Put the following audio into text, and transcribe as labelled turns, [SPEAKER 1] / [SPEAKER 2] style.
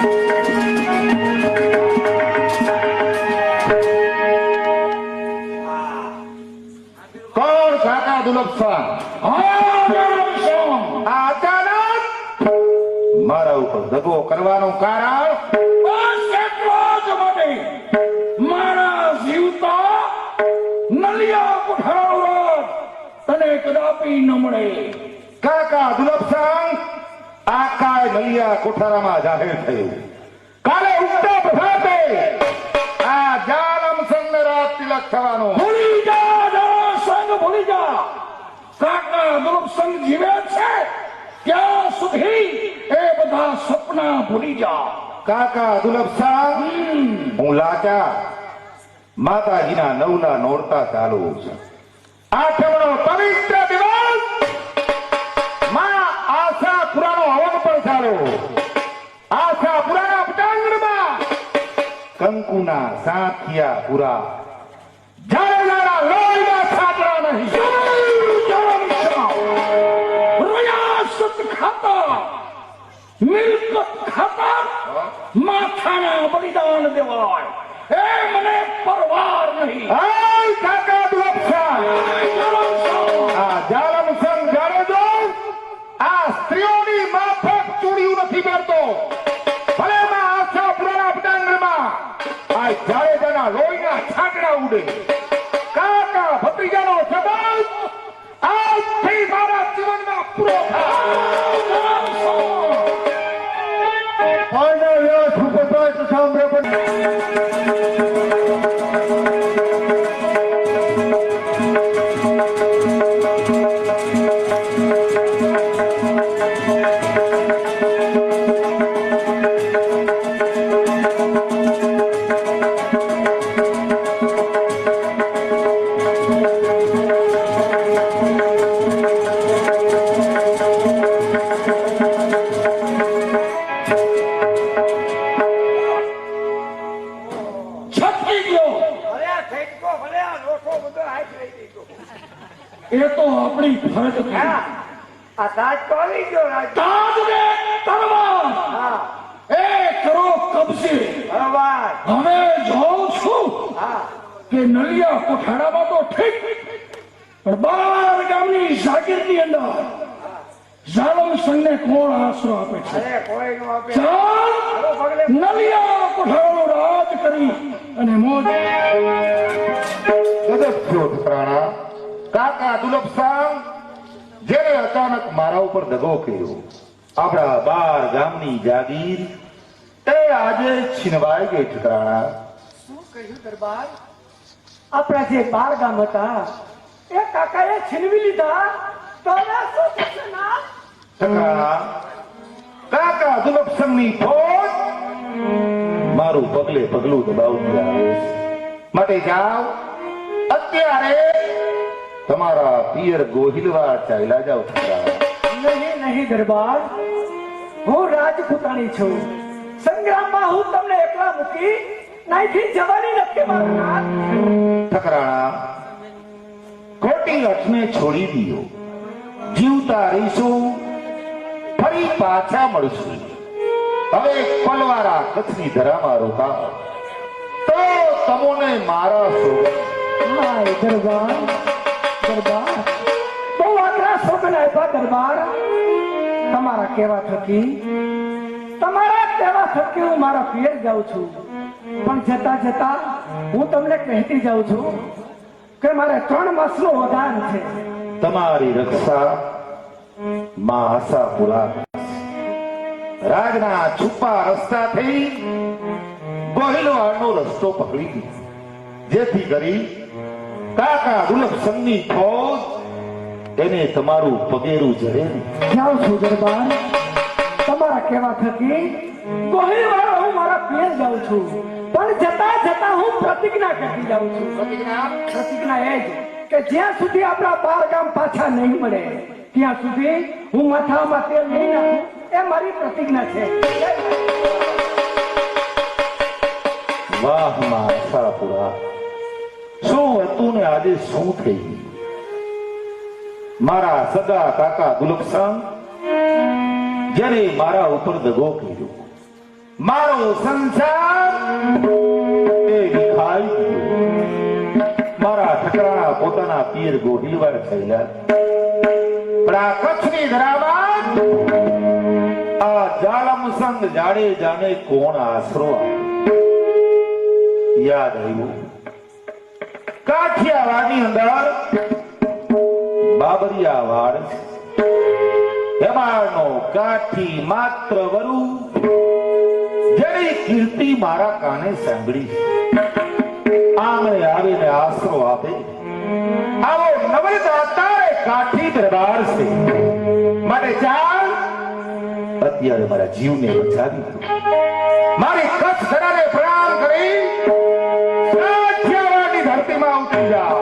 [SPEAKER 1] કોણ કાકા દુલક્ષા? અચાનક મારા ઉપર દગો કરવાનું કારણ
[SPEAKER 2] બસ એટલો જ માટે મારા જીવતા નલિયા કોઠારો તને કદાપી ન મળે.
[SPEAKER 1] કાકા દુલક્ષા, આ કાય નલિયા કોઠારામાં જાહેર થયું. કાલે ઉગતા પ્રભાતે આ જાલમ સંગ રાત તિલક થવાનો.
[SPEAKER 2] ભૂલી જા જરા સંગ, ભૂલી જા. કાકા દુર્ગ સંગ જીવે છે ત્યાં સુધી એ બધા સપના ભૂલી જા.
[SPEAKER 1] કાકા દુલક્ષા, હું લાચા માતાજીના નવલા નોરતા ચાલુ છે. આઠમનો પવિત્ર દિવસ માં આશાપુરાનો હવન પણ ચાલો. આશાપુરાના પટાંગણમાં કંકુના સાથિયા પુરા જાળેલાના લોહીના છાતરા નહીં.
[SPEAKER 2] રયાસત ખાતા, મિલકત ખાતા માથાના બલિદાન દેવાય એ મને પરવાર નહીં.
[SPEAKER 1] હાય કાકા દુલક્ષા, આ જાલમ સંગ જાણે દો. આ સ્ત્રીઓની માફક ચૂડિયું નથી પહેરતો. ભલે માં આશાપુરાના પટાંગણમાં આ જાડેજાના લોહીના છાંટડા ઉડે. કાકા ભત્રીજાનો સંબંધ આજથી મારા જીવનમાં પૂરો
[SPEAKER 2] એ તો આપણી ફરજ હતી.
[SPEAKER 3] આ તાજ તો આવી ગયો રાજ.
[SPEAKER 2] તાજને તલવાર એ કરો કબજે.
[SPEAKER 3] બરાબર.
[SPEAKER 2] હવે જોઉં છું
[SPEAKER 3] હા
[SPEAKER 2] કે નલિયા કોઠારામાં તો ઠીક, પણ 12 ગામની જાગીરની અંદર જાલમ સંઘને કોણ આશરો આપે છે?
[SPEAKER 3] અરે કોઈ નો આપે.
[SPEAKER 2] ચાલ નલિયા કોઠારાનો રાજ કરી અને મોજ.
[SPEAKER 1] ગજબ થયો ઠકરાણા. કાકા દુલક્ષા, જેને અચાનક મારા ઉપર દગો કર્યો, આપણા 12 ગામની જાગીર એ આજે છીનવાઈ ગઈ. ઠકરાણા,
[SPEAKER 3] શું કહ્યું દરબાર? આપણા જે 12 ગામ હતા એ કાકાએ છીનવી લીધા તો હવે શું થશે ના?
[SPEAKER 1] ઠકરાણા, કાકા દુલક્ષની ફોજ મારું પગલે પગલું દબાવતી આવે છે. માટે જાઓ, અત્યારે તમારા પિયર ગોહિલવા ચાલ્યા જાઓ.
[SPEAKER 3] નહીં નહીં દરબાર, હું રાજપૂતાણી છું. સંગ્રામમાં હું તમને એકલા મૂકી નાઈથી જવાની નથી મારા.
[SPEAKER 1] ઠકરાણા, ખોટી અઠને છોડી દીધો. જીવતા રહીશું, ફરી પાછા મળશું. હવે પલવારા કચ્છની ધરામાં રોકાવો તો તમોને મારા
[SPEAKER 3] હાય દરબાર, દરબાર બહુ આગ્રહ સોગન આપ્યા દરબાર. તમારા કહેવા થકી હું મારા પિયર જાઉં છું, પણ જતા જતા હું તમને કહેતી જાઉં છું કે મારે 3 માસનું વદાન છે.
[SPEAKER 1] તમારી રક્ષા માં આશાપુરા રાજના છુપા રસ્તાથી ગોહિલવાડનો રસ્તો પકડી દીધો, જેથી કરી કાકા દુલક્ષની ફોજ એને તમારું પગેરું જડે.
[SPEAKER 3] જાઉં છું દરબાર. તમારા કહેવા થકી ગોહિલવાડ હું મારા પિયર જાઉં છું, પણ જતા જતા હું પ્રતિજ્ઞા કરતી જાઉં છું. પ્રતિજ્ઞા એ જ કે જ્યાં સુધી આપણા 12 ગામ પાછા નહીં મળે ત્યાં સુધી હું માથામાં તેલ નહીં નાખું, એ મારી પ્રતિજ્ઞા છે.
[SPEAKER 1] વાહ માં આશાપુરા, શું હતું ને આજે શું થઈ ગયું? મારા સગા કાકા દુલક્ષા, જેને મારા ઉપર દગો કર્યો, મારો સંસાર એ વિખાઈ ગયો. મારા ઠકરાણા પોતાના પીર ગોહિલવાર થયેલા, પણ આ કચ્છની ધરામાં આ જાલમ સંગ જાડેજાને કોણ આશરો આપ્યો? યાદ આવ્યું, કાઠિયાવાડની અંદર બાબરિયા વાડ છે. હેમાળનો કાઠી માત્ર વરુ જેની કીર્તિ મારા કાને સાંભળી, આંગણે આવીને આશરો આપે. આવો નવરદાતા એ કાઠી દરબાર છે. માટે ચાલ અત્યારે મારા જીવને બચાવી દો. મારી કચ્છ ધરાને પ્રણામ કરી કાઠિયાવાડની ધરતીમાં ઉતરી જા.